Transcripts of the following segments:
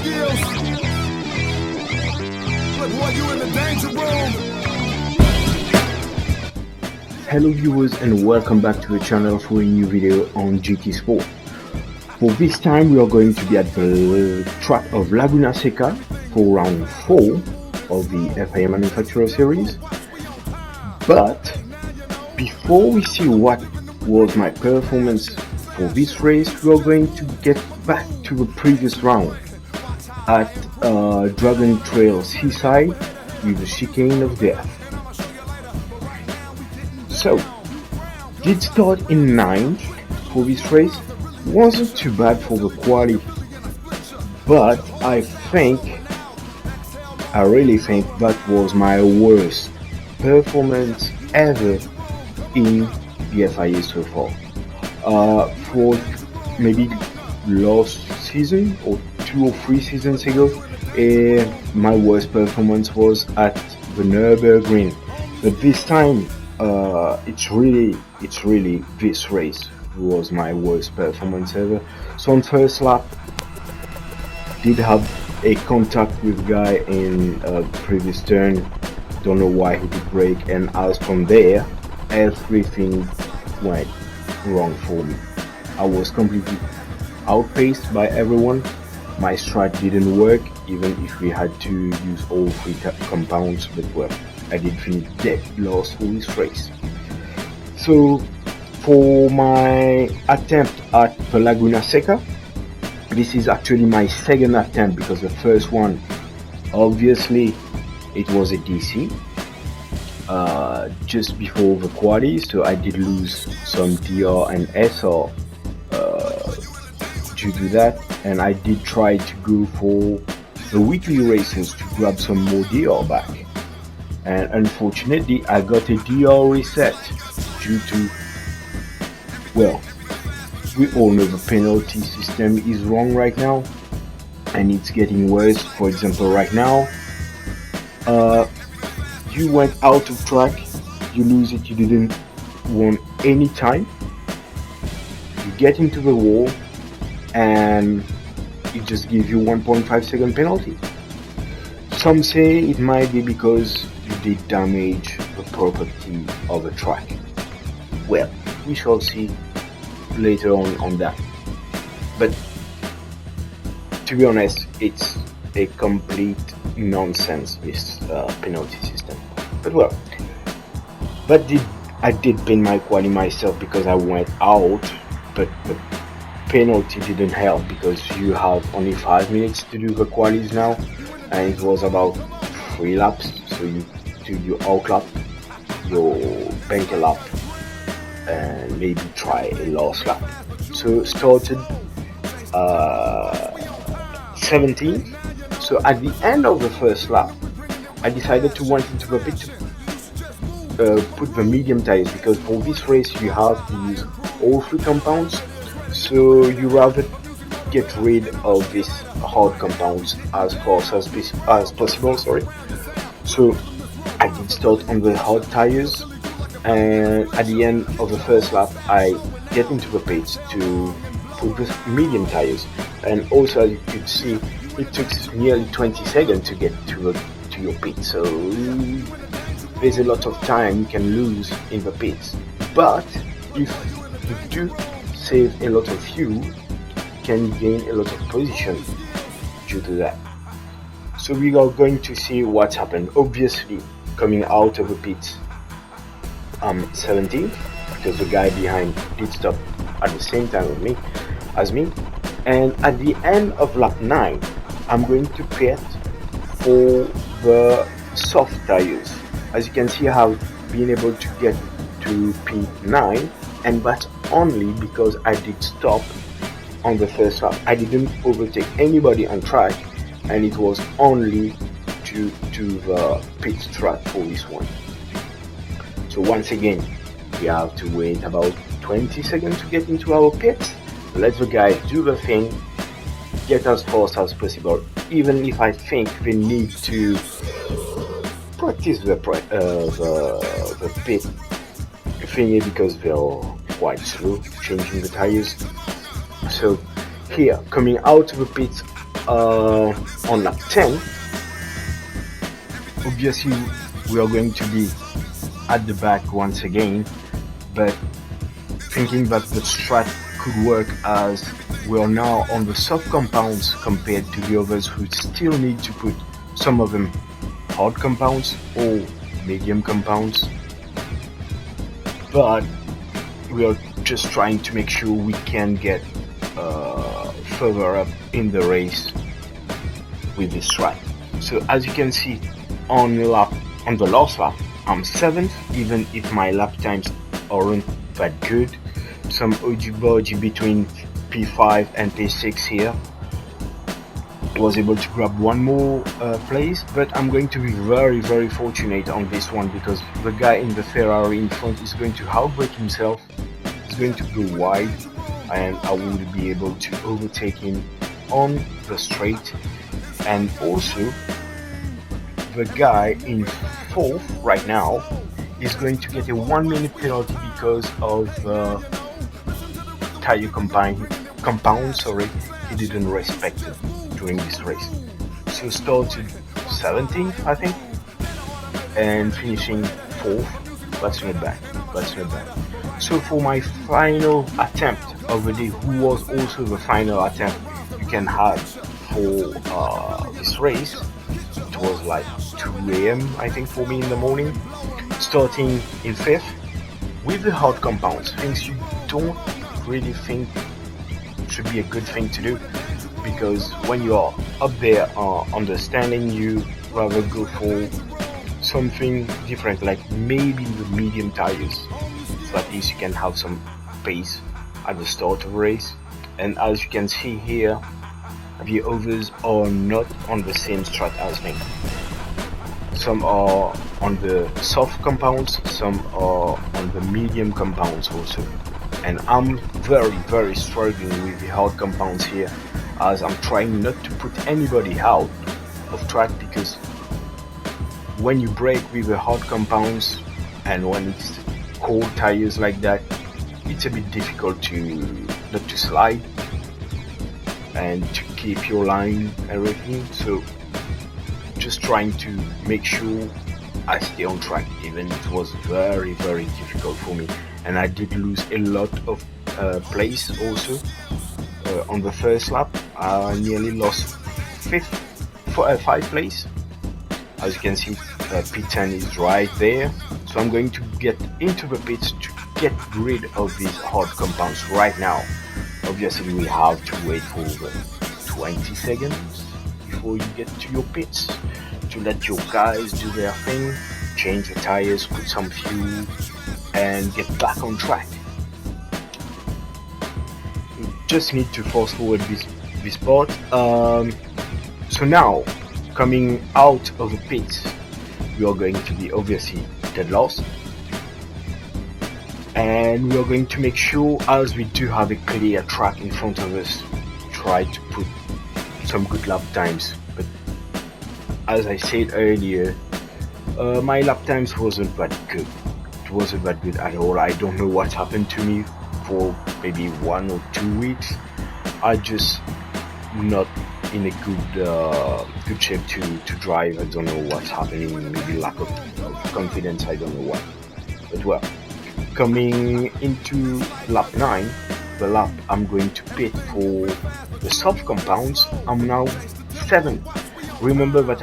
skills. Look, boy, you in the danger room. Hello viewers and welcome back to the channel for a new video on Gtsport. For this time we are going to be at the track of Laguna Seca for round 4 of the FIA Manufacturer Series. But before we see what was my performance for this race, we are going to get back to the previous round at Dragon Trail Seaside with the chicane of death. So, did start in 9th for this race. Wasn't too bad for the quali, but I really think that was my worst performance ever in the FIA so far. For maybe last season or 2 or 3 seasons ago, my worst performance was at the Nürburgring, but this time it's really this race was my worst performance ever. So on first lap, did have a contact with guy in previous turn. Don't know why he did brake, and as from there, everything went wrong for me. I was completely outpaced by everyone. My strat didn't work, even if we had to use all 3 compounds, but well, I did finish dead last for this race. So for my attempt at the Laguna Seca, this is actually my second attempt, because the first one, obviously, it was a DC just before the quali, so I did lose some DR and SR due to that, and I did try to go for the weekly races to grab some more DR back, and unfortunately I got a DR reset due to, well, we all know the penalty system is wrong right now, and it's getting worse. For example, right now, you went out of track, you lose it, you didn't want any time, you get into the wall, and it just gives you 1.5 second penalty. Some say it might be because you did damage the property of the track. Well, we shall see later on that. But to be honest, it's a complete nonsense, this penalty system. But well, I did pin my quali myself because I went out, but the penalty didn't help because you have only 5 minutes to do the qualis now, and it was about 3 laps, so you do your out lap, your banker lap, and maybe try a last lap. So started 17th. So at the end of the first lap, I decided to went into the pit to put the medium tires, because for this race you have to use all 3 compounds, so you rather get rid of these hard compounds as fast as possible. So I did start on the hard tires, and at the end of the first lap I get into the pits to put the medium tires, and also as you could see, it took nearly 20 seconds to get to your pit, so there's a lot of time you can lose in the pits. But if you do save a lot of fuel, you can gain a lot of position due to that. So we are going to see what's happened. Obviously, coming out of the pits, 17th, because the guy behind did stop at the same time as me, and at the end of lap 9, I'm going to pit for the soft tires. As you can see, I have been able to get to P9, and that's only because I did stop on the first lap. I didn't overtake anybody on track, and it was only due to the pit strat for this one. So once again, we have to wait about 20 seconds to get into our pits. Let the guys do the thing, get as fast as possible, even if I think they need to practice the pit thingy because they're quite slow changing the tires. So here, coming out of the pits, on lap 10, obviously we are going to be at the back once again, but thinking that the strat could work as we are now on the soft compounds compared to the others who still need to put some of them hard compounds or medium compounds. But we are just trying to make sure we can get further up in the race with this strat. So as you can see on the last lap, I'm 7th, even if my lap times aren't that good. Some oji between P5 and P6 here. Was able to grab one more place, but I'm going to be very fortunate on this one because the guy in the Ferrari in front is going to outbrake himself. He's going to go wide, and I will be able to overtake him on the straight. And also the guy in 4th right now is going to get a 1 minute penalty because of tire compound, sorry, he didn't respect it during this race. So started 17th, I think, and finishing 4th. That's not bad. So for my final attempt of the day, who was also the final attempt you can have for this race, it was like 2 a.m. I think for me in the morning, starting in 5th with the hard compounds, things you don't really think should be a good thing to do, because when you are up there understanding, you rather go for something different, like maybe the medium tires, so at least you can have some pace at the start of the race. And as you can see here, the others are not on the same strat as me. Some are on the soft compounds, some are on the medium compounds also. And I'm very struggling with the hard compounds here, as I'm trying not to put anybody out of track, because when you brake with the hard compounds and when it's cold tires like that, it's a bit difficult to not to slide and to keep your line and everything. So just trying to make sure I stay on track, even it was very difficult for me, and I did lose a lot of place also on the first lap. I nearly lost 5 place. As you can see, P10 is right there, so I'm going to get into the pits to get rid of these hard compounds right now. Obviously we have to wait for 20 seconds before you get to your pits to let your guys do their thing, change the tires, put some fuel, and get back on track. You just need to fast forward this part. So now, coming out of the pits, we are going to be obviously dead last, and we are going to make sure, as we do have a clear track in front of us, try to put some good lap times. But as I said earlier, my lap times wasn't that good. It wasn't that good at all. I don't know what happened to me for maybe 1 or 2 weeks. I just not in a good shape to drive. I don't know what's happening. Maybe lack of confidence. I don't know what. But well, coming into lap 9, the lap I'm going to pit for the soft compounds, I'm now 7th. Remember that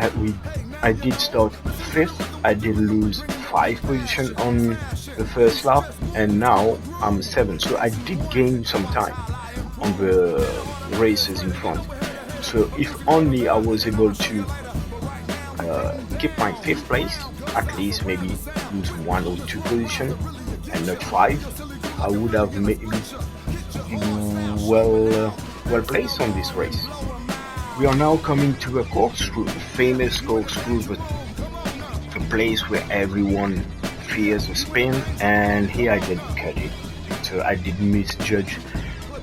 I did start 5th. I did lose 5 positions on the first lap, and now I'm 7th. So I did gain some time on the races in front. So if only I was able to keep my 5th place, at least maybe lose 1 or 2 positions and not 5, I would have maybe well placed on this race. We are now coming to a corkscrew, the famous corkscrew, the place where everyone fears a spin, and here I did cut it. So I did misjudge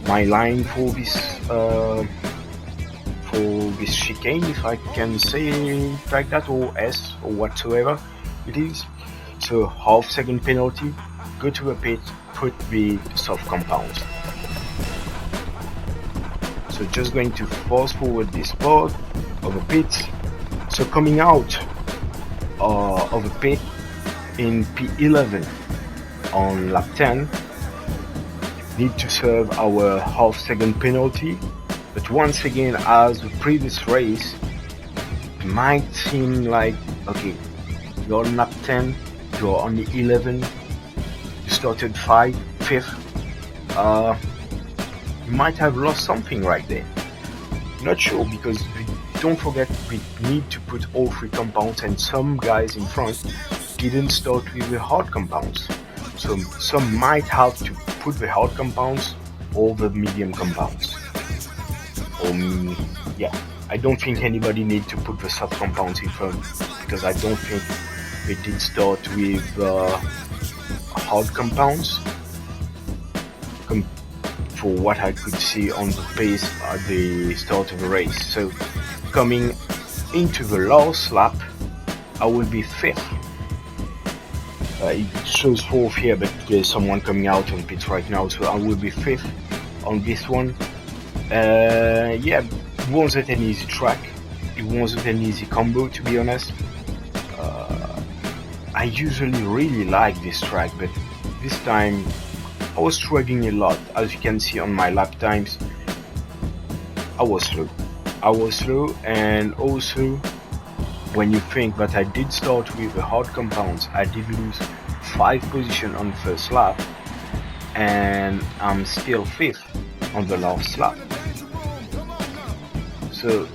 my line for this chicane, if I can say it like that, or S or whatsoever it is. So half-second penalty, go to a pit, put the soft compounds. So just going to fast forward this part of a pit. So coming out of a pit in P11 on lap 10, need to serve our half-second penalty. But once again, as the previous race, it might seem like, okay, you're on lap 10, you're only 11, you started 5th, you might have lost something right there. Not sure, because don't forget we need to put all 3 compounds, and some guys in front didn't start with the hard compounds. So some might have to put the hard compounds or the medium compounds. Yeah, I don't think anybody need to put the soft compounds in front, because I don't think they did start with hard compounds for what I could see on the pace at the start of the race. So coming into the last lap, I will be 5th. It shows 4th here, but there's someone coming out on pits right now, so I will be 5th on this one. Yeah, it wasn't an easy track, it wasn't an easy combo, to be honest. I usually really like this track, but this time I was struggling a lot. As you can see on my lap times, I was slow, and also when you think that I did start with the hard compounds, I did lose 5 positions on the first lap, and I'm still 5th on the last lap. So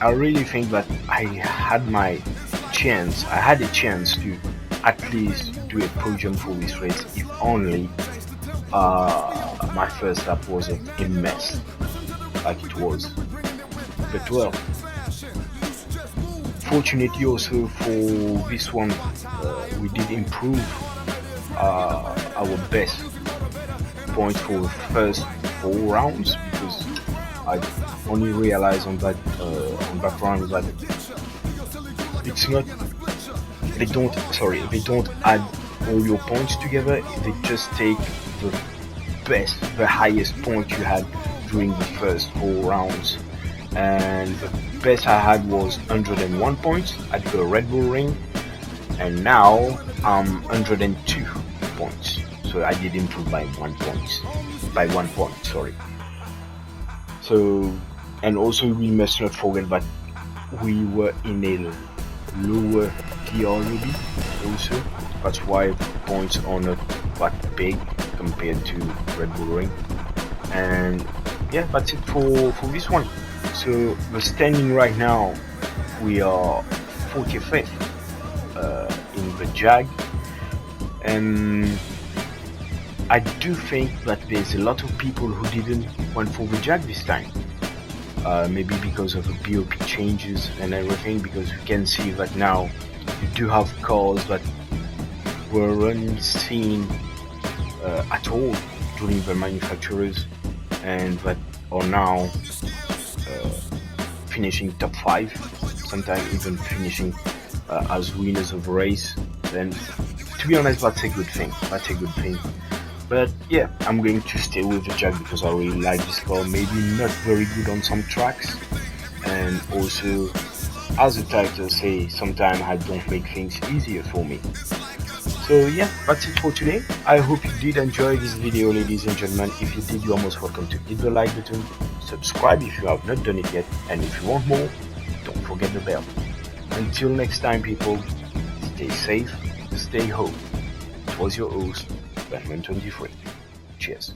I really think that I had a chance to at least do a podium for this race, if only my first lap wasn't a mess like it was. But well, fortunately also for this one, we did improve our best point for the first 4 rounds, because I only realized on that round that it's not, they don't add all your points together, they just take the highest point you had during the first 4 rounds. And the best I had was 101 points at the Red Bull Ring, and now I'm 102 points. So I did improve by 1 point, sorry. So, and also we must not forget that we were in a lower tier already also. That's why the points are not that big compared to Red Bull Ring. And yeah, that's it for this one. So the standing right now, we are 45th in the Jag, and I do think that there's a lot of people who didn't went for the Jag this time. Maybe because of the BOP changes and everything, because you can see that now you do have cars that weren't seen at all during the manufacturers, and that are now finishing top 5, sometimes even finishing as winners of the race. Then to be honest, that's a good thing, but yeah, I'm going to stay with the Jag because I really like this car. Maybe not very good on some tracks, and also, as the title says, sometimes I don't make things easier for me. So yeah, that's it for today. I hope you did enjoy this video, ladies and gentlemen. If you did, you are most welcome to hit the like button, subscribe if you have not done it yet, and if you want more, don't forget the bell. Until next time, people, stay safe, stay home. It was your host, Bertmon 23. Cheers.